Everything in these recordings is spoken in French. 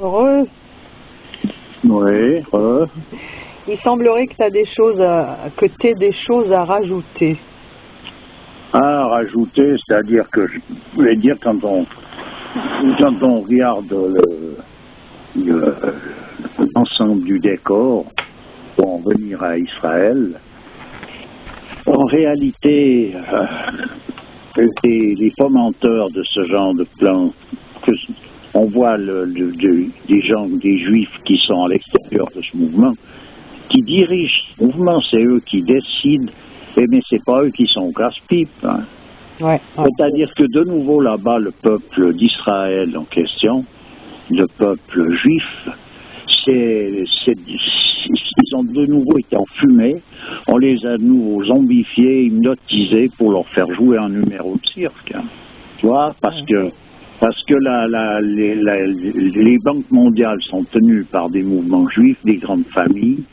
Heureux. Oui, Il semblerait que tu as des choses t'aies des choses à rajouter. à rajouter, c'est-à-dire que je voulais dire quand on regarde l'ensemble du décor pour en venir à Israël, en réalité, les fomenteurs de ce genre de plan, on voit des gens, des juifs qui sont à l'extérieur de ce mouvement, qui dirigent ce mouvement, c'est eux qui décident, mais c'est pas eux qui sont au casse-pipe. Hein. Ouais. C'est-à-dire que de nouveau là-bas, le peuple d'Israël en question, le peuple juif, ils ont de nouveau été enfumés, on les a de nouveau zombifiés, hypnotisés pour leur faire jouer un numéro de cirque. Hein. Tu vois, parce que les banques mondiales sont tenues par des mouvements juifs, des grandes familles,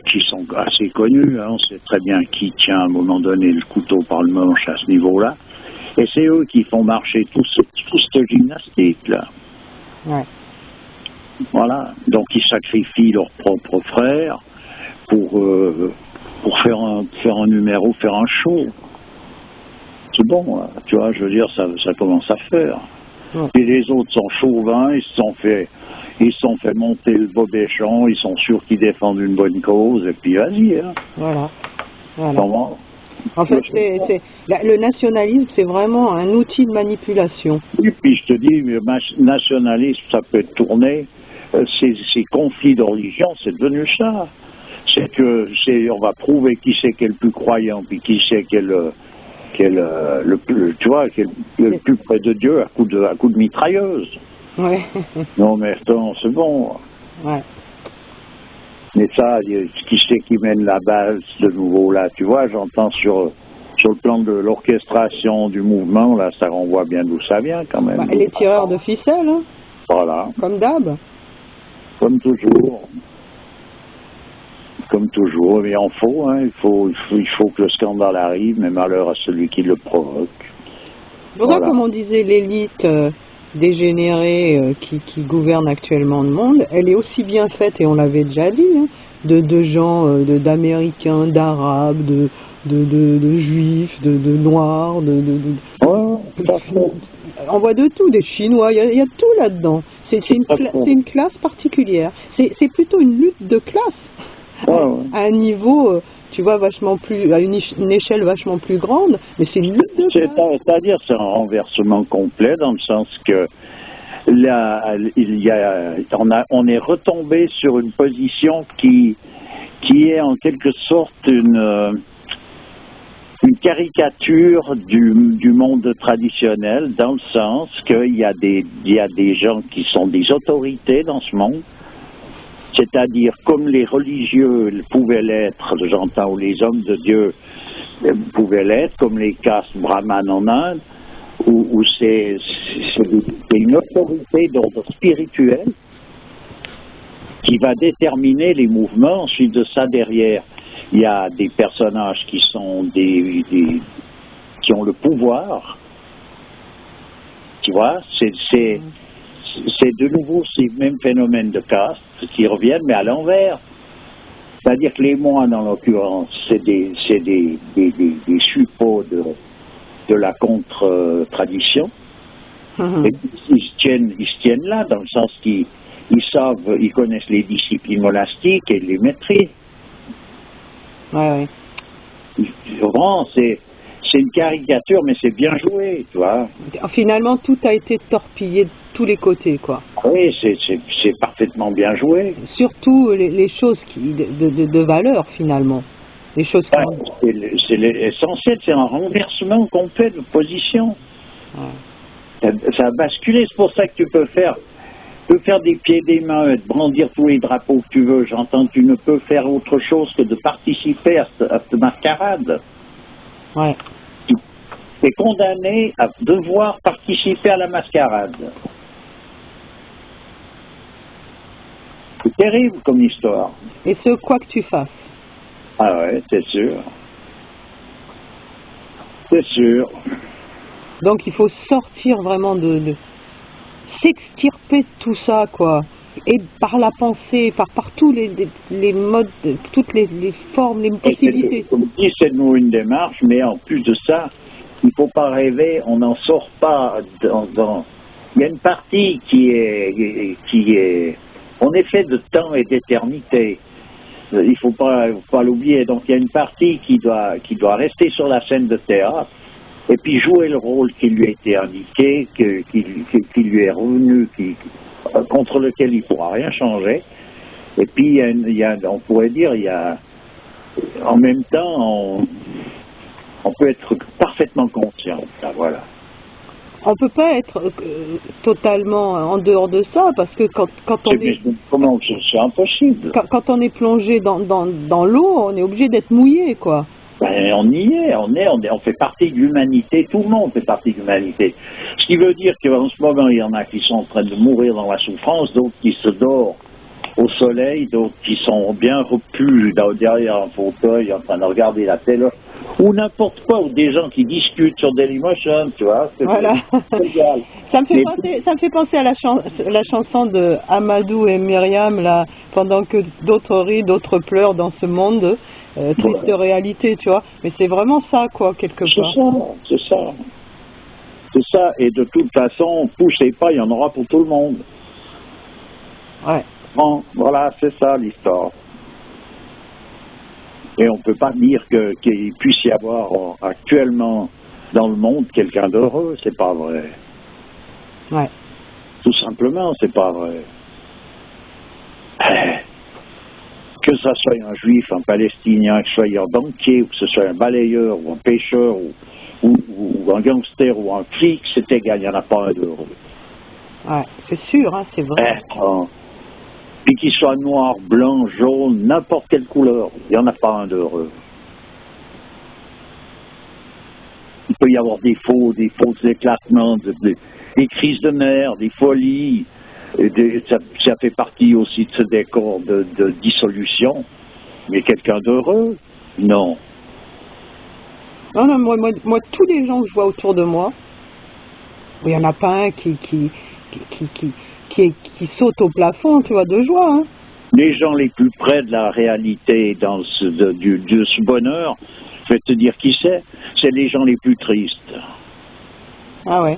qui sont assez connus, hein, on sait très bien qui tient à un moment donné le couteau par le manche à ce niveau-là, et c'est eux qui font marcher tout cette gymnastique-là. Ouais. Voilà, donc ils sacrifient leurs propres frères pour faire un numéro, faire un show. C'est bon, tu vois, je veux dire, ça commence à faire. Ouais. Et les autres sont chauvins, ils se sont fait monter le bobéchon, ils sont sûrs qu'ils défendent une bonne cause, et puis vas-y. Hein. Voilà. Comment? En fait, le nationalisme, c'est vraiment un outil de manipulation. Oui, puis je te dis, le nationalisme, ça peut être tourné, ces conflits de religion, c'est devenu ça. On va prouver qui c'est qui est le plus croyant, puis qui c'est qui est le plus près de Dieu à coup de mitrailleuse. Ouais. Non, mais attends, c'est bon. Ouais. Mais ça, qui c'est qui mène la base de nouveau là? Tu vois, j'entends sur le plan de l'orchestration du mouvement, là, ça renvoie bien d'où ça vient quand même. Les tireurs de ficelle, hein. Voilà. Comme d'hab. Comme toujours. Comme toujours, mais il faut que le scandale arrive, mais malheur à celui qui le provoque. Voilà, comme on disait, l'élite dégénérée qui gouverne actuellement le monde, elle est aussi bien faite, et on l'avait déjà dit, hein, de gens, d'Américains, d'Arabes, de Juifs, de Noirs, on voit de tout, des Chinois, il y a tout là-dedans. C'est une classe particulière. C'est plutôt une lutte de classe. À un niveau, tu vois, vachement plus, à une échelle vachement plus grande, mais c'est une lutte de classe. C'est-à-dire, c'est un renversement complet dans le sens que là, on est retombé sur une position qui est en quelque sorte une caricature du monde traditionnel, dans le sens qu'il y a des gens qui sont des autorités dans ce monde. C'est-à-dire, comme les religieux pouvaient l'être, j'entends, ou les hommes de Dieu pouvaient l'être, comme les castes brahmanes en Inde, où c'est une autorité d'ordre spirituel qui va déterminer les mouvements. Ensuite de ça, derrière, il y a des personnages qui sont qui ont le pouvoir. Tu vois, c'est de nouveau ces mêmes phénomènes de caste qui reviennent, mais à l'envers. C'est-à-dire que les moines, en l'occurrence, c'est des suppôts de la contre-tradition. Et ils se tiennent là, dans le sens qu'ils connaissent les disciplines monastiques et ils les maîtrisent. Ouais. Vraiment, c'est une caricature, mais c'est bien joué, tu vois. Finalement, tout a été torpillé de tous les côtés, quoi. Oui, c'est parfaitement bien joué. Surtout les choses de valeur, finalement. Les choses c'est l'essentiel, c'est un renversement complet de position. Ouais. Ça a basculé, c'est pour ça que tu peux faire des pieds, des mains, brandir tous les drapeaux que tu veux. J'entends que tu ne peux faire autre chose que de participer à cette mascarade. Ouais. Tu es condamné à devoir participer à la mascarade. C'est terrible comme histoire. Et ce, quoi que tu fasses. Ah ouais, c'est sûr. C'est sûr. Donc il faut sortir vraiment s'extirper de tout ça, quoi. Et par la pensée, par tous les modes, toutes les formes, les possibilités. Comme dit, c'est nous une démarche, mais en plus de ça, il ne faut pas rêver, on n'en sort pas Il y a une partie qui est en effet de temps et d'éternité. Il ne faut pas l'oublier. Donc il y a une partie qui doit rester sur la scène de théâtre et puis jouer le rôle qui lui a été indiqué, qui lui est revenu, contre lequel il ne pourra rien changer. Et puis on pourrait dire, en même temps, on peut être parfaitement conscient. Là, voilà. On ne peut pas être totalement en dehors de ça, parce que quand on est... Comment c'est impossible. Quand on est plongé dans l'eau, on est obligé d'être mouillé, quoi. Ben, on y est, on fait partie de l'humanité, tout le monde fait partie de l'humanité. Ce qui veut dire qu'en ce moment, il y en a qui sont en train de mourir dans la souffrance, d'autres qui se dorment au soleil, d'autres qui sont bien repus derrière un fauteuil en train de regarder la télé, ou n'importe quoi, ou des gens qui discutent sur Dailymotion, tu vois. Voilà. Ça me fait penser à la chanson de Amadou et Myriam, là, pendant que d'autres rient, d'autres pleurent dans ce monde, triste réalité, tu vois. Mais c'est vraiment ça, quoi, quelque part. C'est ça, et de toute façon, poussez pas, il y en aura pour tout le monde. Ouais. Bon, voilà, c'est ça l'histoire. Et on ne peut pas dire qu'il puisse y avoir actuellement dans le monde quelqu'un d'heureux, c'est pas vrai. Ouais. Tout simplement, c'est pas vrai. Que ce soit un juif, un palestinien, que ce soit un banquier, ou que ce soit un balayeur, ou un pêcheur, ou un gangster, ou un flic, c'est égal, il n'y en a pas un d'heureux. Ouais, c'est sûr, hein, c'est vrai. Puis qu'il soit noir, blanc, jaune, n'importe quelle couleur, il n'y en a pas un d'heureux. Il peut y avoir des faux éclatements, des crises de nerfs, des folies. Ça fait partie aussi de ce décor de dissolution. Mais quelqu'un d'heureux? Non. Non, moi, tous les gens que je vois autour de moi, il n'y en a pas un qui saute au plafond, tu vois, de joie. Hein. Les gens les plus près de la réalité de ce bonheur, je vais te dire qui c'est les gens les plus tristes. Ah ouais.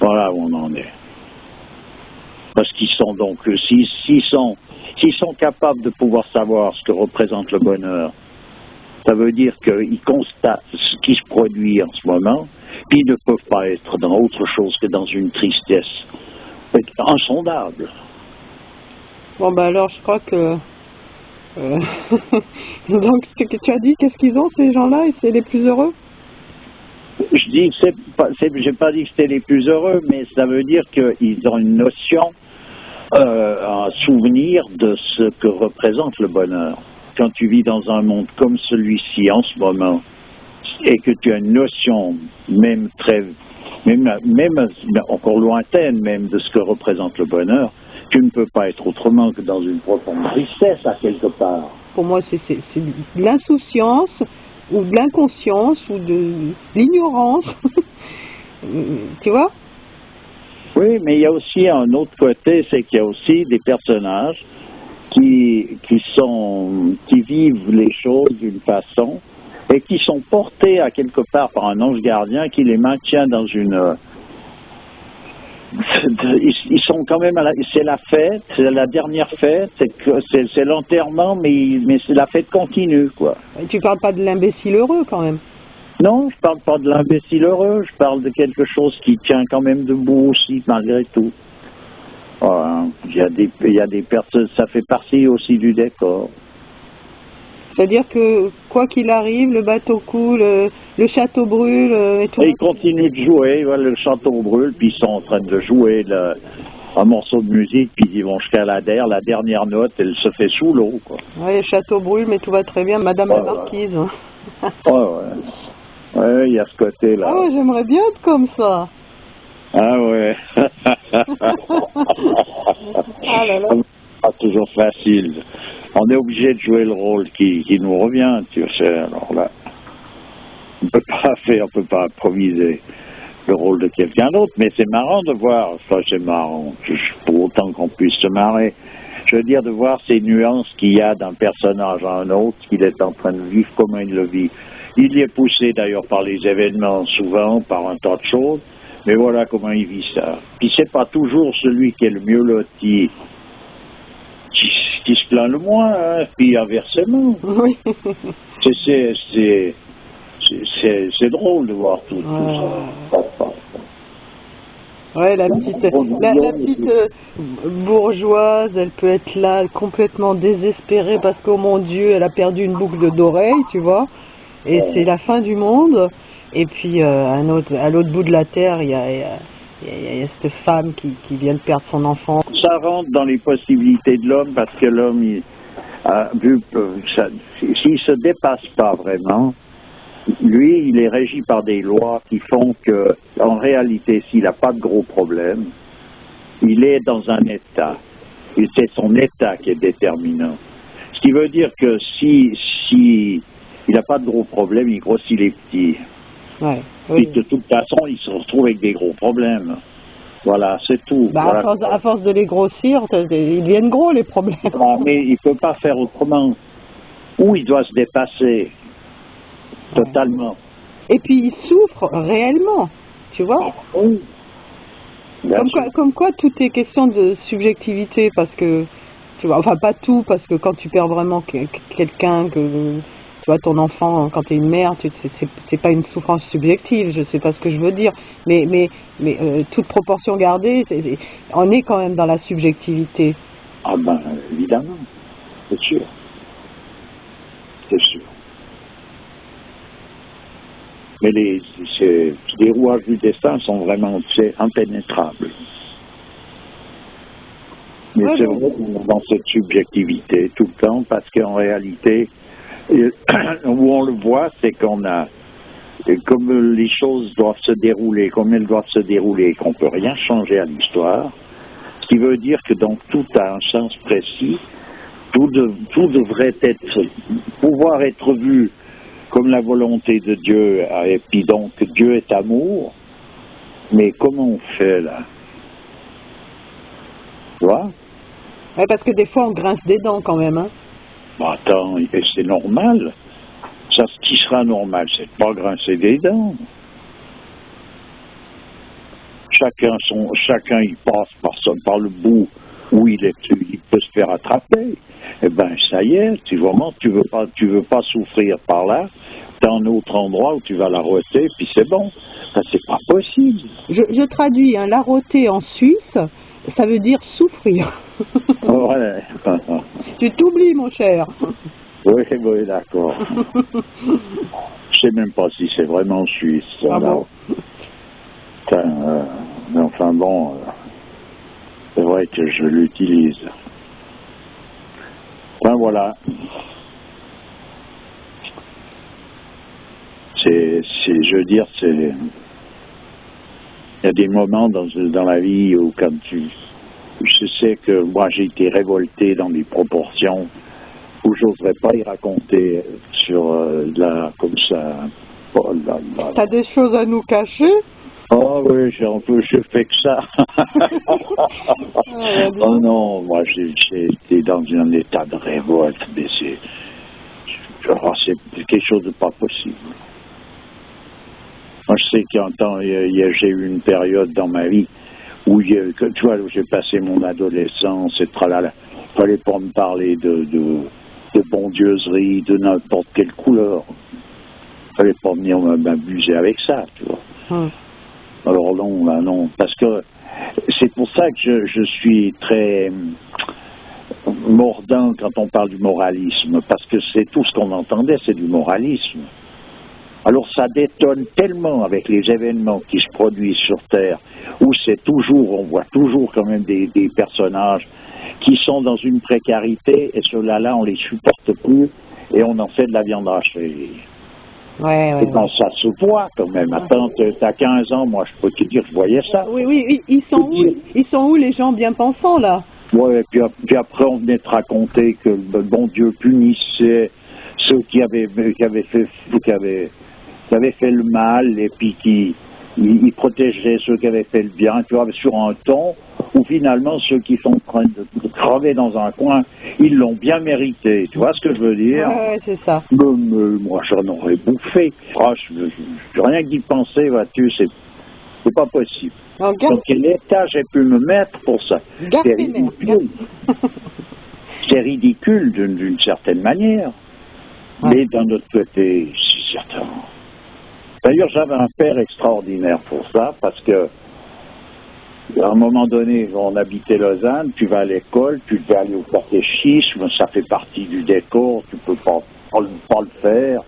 Voilà où on en est. Parce qu'ils sont donc, s'ils sont capables de pouvoir savoir ce que représente le bonheur, ça veut dire qu'ils constatent ce qui se produit en ce moment, puis ils ne peuvent pas être dans autre chose que dans une tristesse insondable. Bon, ben alors, je crois que... Donc, ce que tu as dit, qu'est-ce qu'ils ont, ces gens-là, et c'est les plus heureux? Je dis, j'ai pas dit que c'était les plus heureux, mais ça veut dire qu'ils ont une notion, un souvenir de ce que représente le bonheur. Quand tu vis dans un monde comme celui-ci en ce moment, et que tu as une notion, même encore lointaine même, de ce que représente le bonheur, tu ne peux pas être autrement que dans une profonde tristesse à quelque part. Pour moi, c'est de l'insouciance, ou de l'inconscience, ou de l'ignorance. Tu vois? Oui, mais il y a aussi un autre côté, c'est qu'il y a aussi des personnages qui vivent les choses d'une façon et qui sont portés à quelque part par un ange gardien qui les maintient dans une... Ils sont quand même c'est la fête, c'est la dernière fête, c'est l'enterrement, mais la fête continue, quoi. Et tu parles pas de l'imbécile heureux, quand même? Non, je parle pas de l'imbécile heureux, je parle de quelque chose qui tient quand même debout aussi, malgré tout. Voilà. Il y a des personnes, ça fait partie aussi du décor. C'est-à-dire que, quoi qu'il arrive, le bateau coule, le château brûle et tout. Et ils continuent de jouer, voilà, le château brûle, puis ils sont en train de jouer un morceau de musique, puis ils vont jusqu'à la dernière note, elle se fait sous l'eau, quoi. Oui, le château brûle, mais tout va très bien, Madame la Marquise. Ouais, il y a ce côté-là. Ah ouais, j'aimerais bien être comme ça. Ah ouais. Ah là là. Pas toujours facile. On est obligé de jouer le rôle qui nous revient, tu sais, alors là. On peut pas improviser. le rôle de quelqu'un d'autre. Mais c'est marrant de voir, enfin c'est marrant, pour autant qu'on puisse se marrer, je veux dire de voir ces nuances qu'il y a d'un personnage à un autre, qu'il est en train de vivre, comment il le vit. Il y est poussé d'ailleurs par les événements, souvent, par un tas de choses, mais voilà comment il vit ça. Puis c'est pas toujours celui qui est le mieux loti qui se plaint le moins, hein, puis inversement. Oui. C'est drôle de voir tout ça. Ouais, la petite bourgeoise, elle peut être là complètement désespérée parce que, oh mon Dieu, elle a perdu une boucle d'oreille, tu vois, et c'est la fin du monde. Et puis à l'autre bout de la terre, il y a cette femme qui vient de perdre son enfant. Ça rentre dans les possibilités de l'homme parce que l'homme, s'il ne se dépasse pas vraiment, lui, il est régi par des lois qui font que, en réalité, s'il n'a pas de gros problèmes, il est dans un état. Et c'est son état qui est déterminant. Ce qui veut dire que si il n'a pas de gros problèmes, il grossit les petits. Ouais, oui. Et de toute façon, il se retrouve avec des gros problèmes. Voilà, c'est tout. Bah, voilà. À force de les grossir, ils deviennent gros, les problèmes. Non, mais il ne peut pas faire autrement. Ou il doit se dépasser. Totalement. Et puis il souffre réellement, tu vois. Oui. Comme quoi tout est question de subjectivité, parce que, tu vois, enfin pas tout, parce que quand tu perds vraiment quelqu'un, tu vois, ton enfant, quand tu es une mère, c'est pas une souffrance subjective, je sais pas ce que je veux dire, mais toute proportion gardée, on est quand même dans la subjectivité. Ah ben, évidemment, c'est sûr. C'est sûr. Mais les rouages du destin sont vraiment impénétrables. Mais c'est vrai qu'on est dans cette subjectivité tout le temps, parce qu'en réalité, où on le voit, c'est qu'on a, comme les choses doivent se dérouler, comme elles doivent se dérouler, qu'on ne peut rien changer à l'histoire, ce qui veut dire que donc tout a un sens précis, tout devrait pouvoir être vu comme la volonté de Dieu, et puis donc Dieu est amour, mais comment on fait là? Tu vois? Oui, parce que des fois on grince des dents quand même, hein? Bah, attends, c'est normal. Ça, ce qui sera normal, c'est de pas grincer des dents. Chacun il passe par le bout où il peut se faire attraper. Eh ben ça y est, tu veux pas souffrir par là, t'as un autre endroit où tu vas l'arrêter, puis c'est bon. Ça, c'est pas possible. Je traduis, hein, l'arrêter en Suisse, ça veut dire souffrir. Ouais. Tu t'oublies, mon cher. Oui, d'accord. Je sais même pas si c'est vraiment suisse. Ah bon? Mais enfin bon, c'est vrai que je l'utilise. Enfin voilà. Je veux dire, il y a des moments dans la vie où je sais que moi j'ai été révolté dans des proportions où j'oserais pas y raconter comme ça. Oh là là. T'as des choses à nous cacher? Oh oui, je fais que ça. Oh non, moi j'ai été dans un état de révolte, mais c'est quelque chose de pas possible. Moi je sais qu'un temps, j'ai eu une période dans ma vie où, tu vois, où j'ai passé mon adolescence et tralala. Il fallait pas me parler de bondieuserie, de n'importe quelle couleur. Il fallait pas venir m'abuser avec ça, tu vois. Alors non, parce que c'est pour ça que je suis très mordant quand on parle du moralisme, parce que c'est tout ce qu'on entendait, c'est du moralisme. Alors ça détonne tellement avec les événements qui se produisent sur Terre, où on voit toujours quand même des personnages qui sont dans une précarité, et ceux-là, on les supporte plus, et on en fait de la viande hachée. Ouais. Ça se voit quand même. Attends, t'as 15 ans, moi je peux te dire que je voyais ça. Oui, ils sont où les gens bien pensants là? Ouais, puis après on venait te raconter que le bon Dieu punissait ceux qui avaient fait le mal, et puis il protégeait ceux qui avaient fait le bien, tu vois, sur un ton où finalement ceux qui sont en train de crever dans un coin, ils l'ont bien mérité. Tu vois ce que je veux dire? Ouais, c'est ça. Moi, j'en aurais bouffé. Ah, rien que d'y penser, vois-tu, c'est pas possible. Alors, Donc, quel état j'ai pu me mettre pour ça? C'est ridicule. C'est ridicule d'une certaine manière. Ouais. Mais d'un autre côté, c'est certain. D'ailleurs, j'avais un père extraordinaire pour ça, parce que à un moment donné, on habitait Lausanne, tu vas à l'école, tu devais aller au catéchisme, ça fait partie du décor, tu peux pas le faire.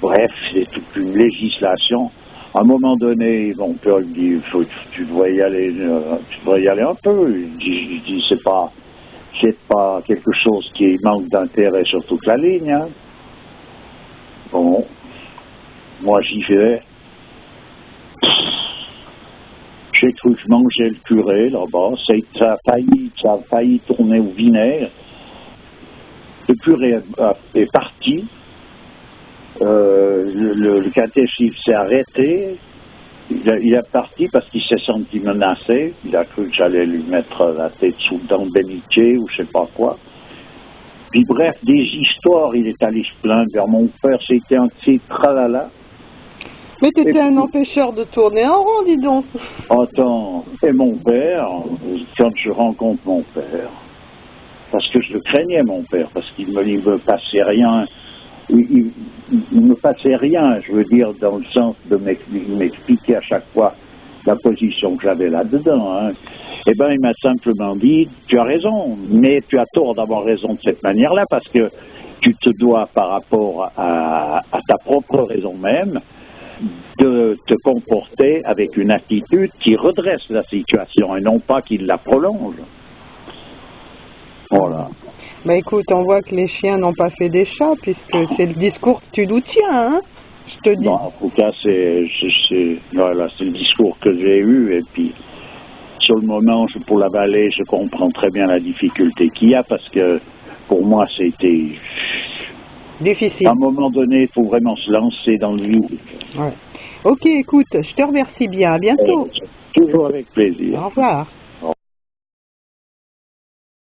Bref, c'est toute une législation. À un moment donné, mon père me dit, tu devrais y aller un peu. Je dis, c'est pas quelque chose qui manque d'intérêt sur toute la ligne. Hein. Bon, moi j'y vais. J'ai cru que je mangeais le curé là-bas. Ça a failli tourner au vinaigre. Le curé est parti. Le catéchisme s'est arrêté. Il est parti parce qu'il s'est senti menacé. Il a cru que j'allais lui mettre la tête sous le dent bénitier ou je sais pas quoi. Puis bref, des histoires, il est allé se plaindre vers mon père. C'était un petit tralala. Mais t'étais un empêcheur de tourner en rond, dis donc. Attends, et mon père, quand je rencontre mon père, parce que je le craignais, mon père, parce qu'il me passait rien, il me passait rien, je veux dire, dans le sens de m'expliquer à chaque fois la position que j'avais là-dedans. Hein. Eh bien, il m'a simplement dit, tu as raison, mais tu as tort d'avoir raison de cette manière-là, parce que tu te dois, par rapport à ta propre raison même, de te comporter avec une attitude qui redresse la situation et non pas qui la prolonge. Voilà. Bah écoute, on voit que les chiens n'ont pas fait des chats, puisque c'est le discours que tu nous tiens, hein, je te dis. Non, en tout cas, voilà, c'est le discours que j'ai eu, et puis sur le moment, pour la vallée, je comprends très bien la difficulté qu'il y a, parce que pour moi, c'était difficile. À un moment donné, il faut vraiment se lancer dans le vide. Ouais. Ok, écoute, je te remercie bien. À bientôt. Toujours avec plaisir. Au revoir.